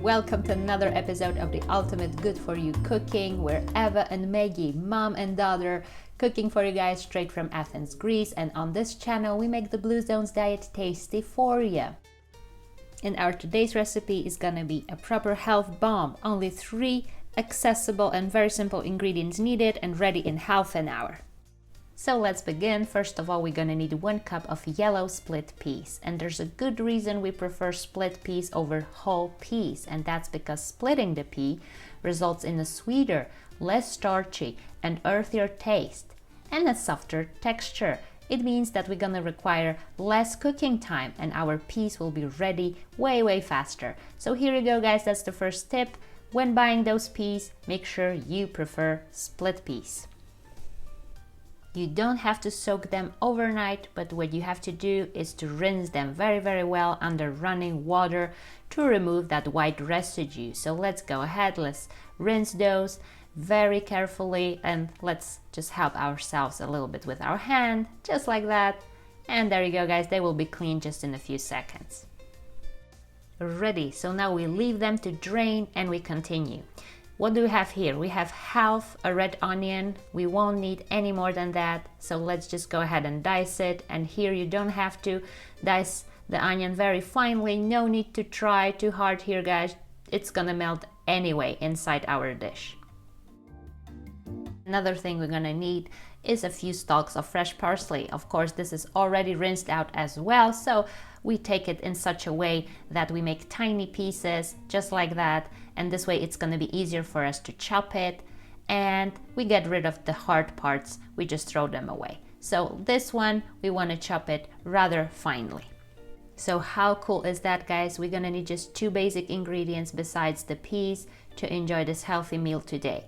welcome to another episode of the Ultimate Good For You Cooking, where Eva and Meggie, mom and daughter, cooking for you guys straight from Athens, Greece. And on this channel, we make the Blue Zones diet tasty for you. And our today's recipe is gonna be a proper health bomb. Only 3 accessible and very simple ingredients needed and ready in half an hour. So let's begin. First of all, we're gonna need 1 cup of yellow split peas. And there's a good reason we prefer split peas over whole peas. And that's because splitting the pea results in a sweeter, less starchy and earthier taste and a softer texture. It means that we're gonna require less cooking time and our peas will be ready way faster. So here you go, guys. That's the first tip. When buying those peas, make sure you prefer split peas. You don't have to soak them overnight, but what you have to do is to rinse them very well under running water to remove that white residue. So let's go ahead, let's rinse those very carefully and let's just help ourselves a little bit with our hand, just like that. And there you go, guys, they will be clean just in a few seconds. Ready, so now we leave them to drain and we continue. What do we have here? We have half a red onion. We won't need any more than that. So let's just go ahead and dice it. And here you don't have to dice the onion very finely. No need to try too hard here, guys. It's gonna melt anyway inside our dish. Another thing we're gonna need is a few stalks of fresh parsley. Of course, this is already rinsed out as well. So we take it in such a way that we make tiny pieces just like that. And this way it's going to be easier for us to chop it and we get rid of the hard parts. We just throw them away. So this one, we want to chop it rather finely. So how cool is that, guys? We're going to need just 2 basic ingredients besides the peas to enjoy this healthy meal today.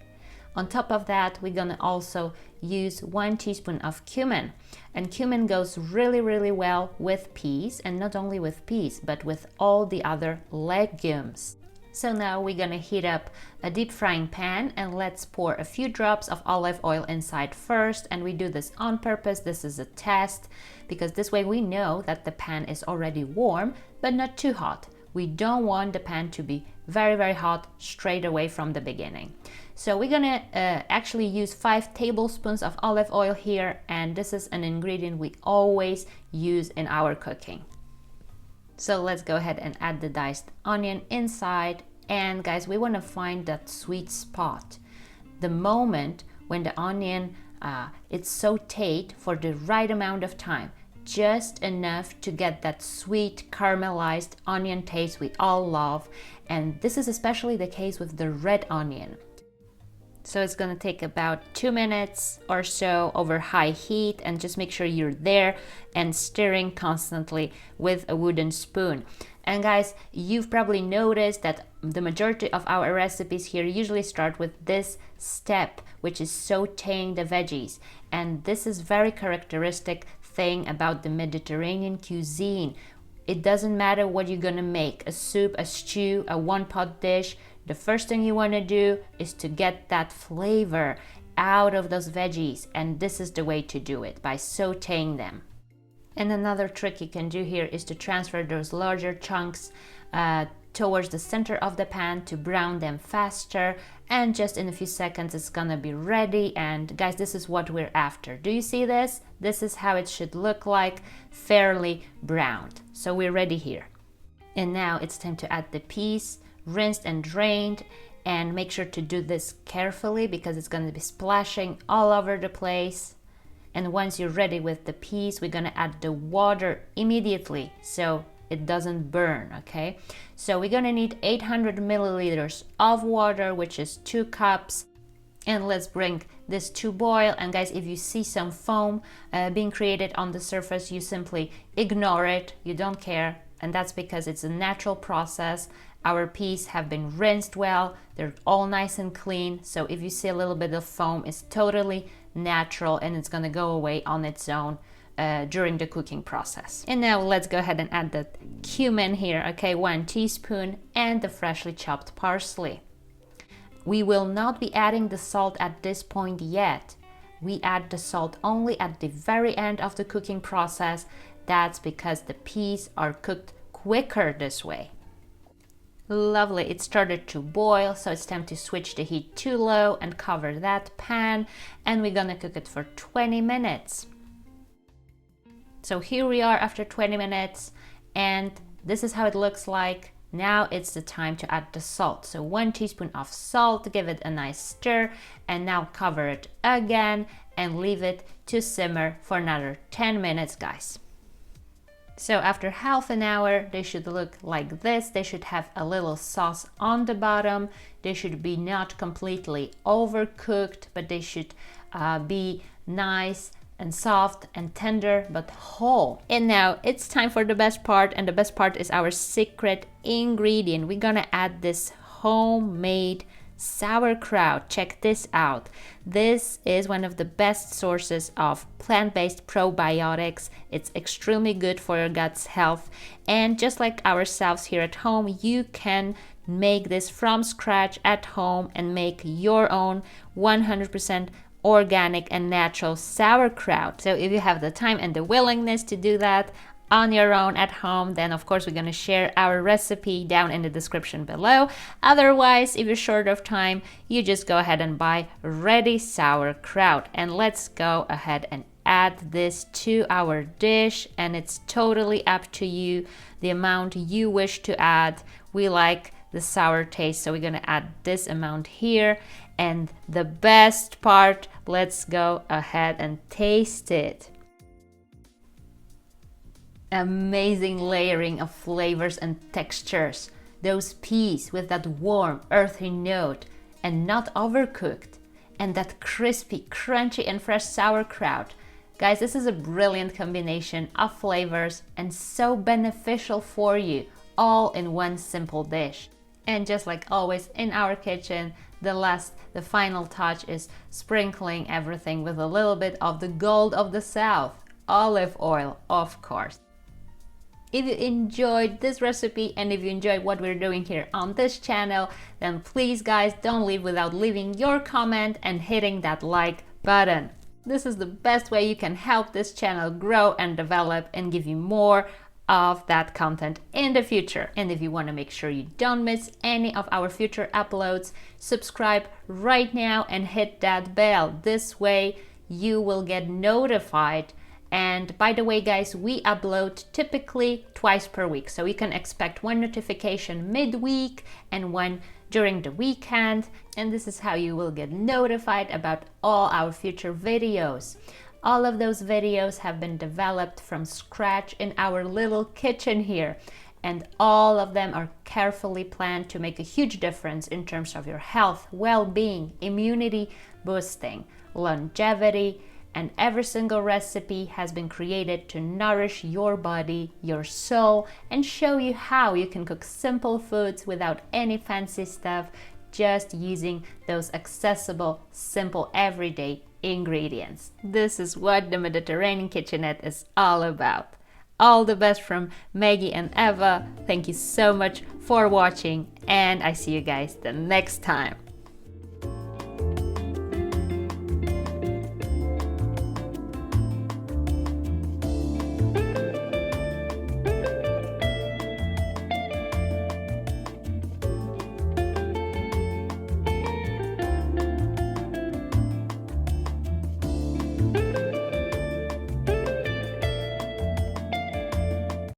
On top of that, we're gonna also use 1 teaspoon of cumin. And cumin goes really well with peas, and not only with peas, but with all the other legumes. So now we're gonna heat up a deep frying pan and let's pour a few drops of olive oil inside first. And we do this on purpose. This is a test because this way we know that the pan is already warm, but not too hot. We don't want the pan to be very hot straight away from the beginning. So we're gonna actually use 5 tablespoons of olive oil here, and this is an ingredient we always use in our cooking. So let's go ahead and add the diced onion inside. And guys, we wanna find that sweet spot. The moment when the onion it's sauteed for the right amount of time. Just enough to get that sweet caramelized onion taste we all love. And this is especially the case with the red onion. So it's gonna take about 2 minutes or so over high heat, and just make sure you're there and stirring constantly with a wooden spoon. And guys, you've probably noticed that the majority of our recipes here usually start with this step, which is sauteing the veggies. And this is very characteristic thing about the Mediterranean cuisine. It doesn't matter what you're gonna make, a soup, a stew, a one-pot dish. The first thing you want to do is to get that flavor out of those veggies, and this is the way to do it, by sauteing them. And another trick you can do here is to transfer those larger chunks towards the center of the pan to brown them faster, and just in a few seconds it's gonna be ready. And guys, this is what we're after. Do you see this? This is how it should look like, fairly browned. So we're ready here. And now it's time to add the peas, rinsed and drained, and make sure to do this carefully because it's going to be splashing all over the place. And once you're ready with the peas, we're going to add the water immediately so it doesn't burn, okay? So we're going to need 800 milliliters of water, which is 2 cups. And let's bring this to boil. And guys, if you see some foam being created on the surface, you simply ignore it. You don't care. And that's because it's a natural process. Our peas have been rinsed well. They're all nice and clean. So if you see a little bit of foam, it's totally natural and it's gonna go away on its own during the cooking process. And now let's go ahead and add the cumin here, okay, 1 teaspoon, and the freshly chopped parsley. We will not be adding the salt at this point yet. We add the salt only at the very end of the cooking process. That's because the peas are cooked quicker this way. Lovely, it started to boil, so it's time to switch the heat to low and cover that pan, and we're gonna cook it for 20 minutes. So here we are after 20 minutes, and this is how it looks like. Now it's the time to add the salt. So 1 teaspoon of salt, give it a nice stir, and now cover it again and leave it to simmer for another 10 minutes, guys. So after half an hour, they should look like this. They should have a little sauce on the bottom. They should be not completely overcooked, but they should be nice and soft and tender but whole. And now it's time for the best part, and the best part is our secret ingredient. We're gonna add this homemade sauerkraut. Check this out. This is one of the best sources of plant-based probiotics. It's extremely good for your gut's health, and just like ourselves here at home, you can make this from scratch at home and make your own 100% organic and natural sauerkraut. So if you have the time and the willingness to do that on your own at home, then of course we're going to share our recipe down in the description below. Otherwise, if you're short of time, you just go ahead and buy ready sauerkraut. And let's go ahead and add this to our dish, and it's totally up to you the amount you wish to add. We like the sour taste, so we're going to add this amount here. And the best part, let's go ahead and taste it. Amazing layering of flavors and textures. Those peas with that warm, earthy note and not overcooked. And that crispy, crunchy and fresh sauerkraut. Guys, this is a brilliant combination of flavors and so beneficial for you, all in one simple dish. And just like always in our kitchen, the final touch is sprinkling everything with a little bit of the gold of the South, olive oil, of course. If you enjoyed this recipe and if you enjoyed what we're doing here on this channel, then please guys, don't leave without leaving your comment and hitting that like button. This is the best way you can help this channel grow and develop and give you more of that content in the future. And if you want to make sure you don't miss any of our future uploads, subscribe right now and hit that bell. This way you will get notified. And by the way guys, we upload typically twice per week, so you can expect one notification midweek and one during the weekend, and this is how you will get notified about all our future videos. All of those videos have been developed from scratch in our little kitchen here, and all of them are carefully planned to make a huge difference in terms of your health, well-being, immunity boosting, longevity, and every single recipe has been created to nourish your body, your soul, and show you how you can cook simple foods without any fancy stuff, just using those accessible, simple, everyday ingredients. This is what the Mediterranean Kitchenette is all about. All the best from Meggie and Eva. Thank you so much for watching, and I see you guys the next time.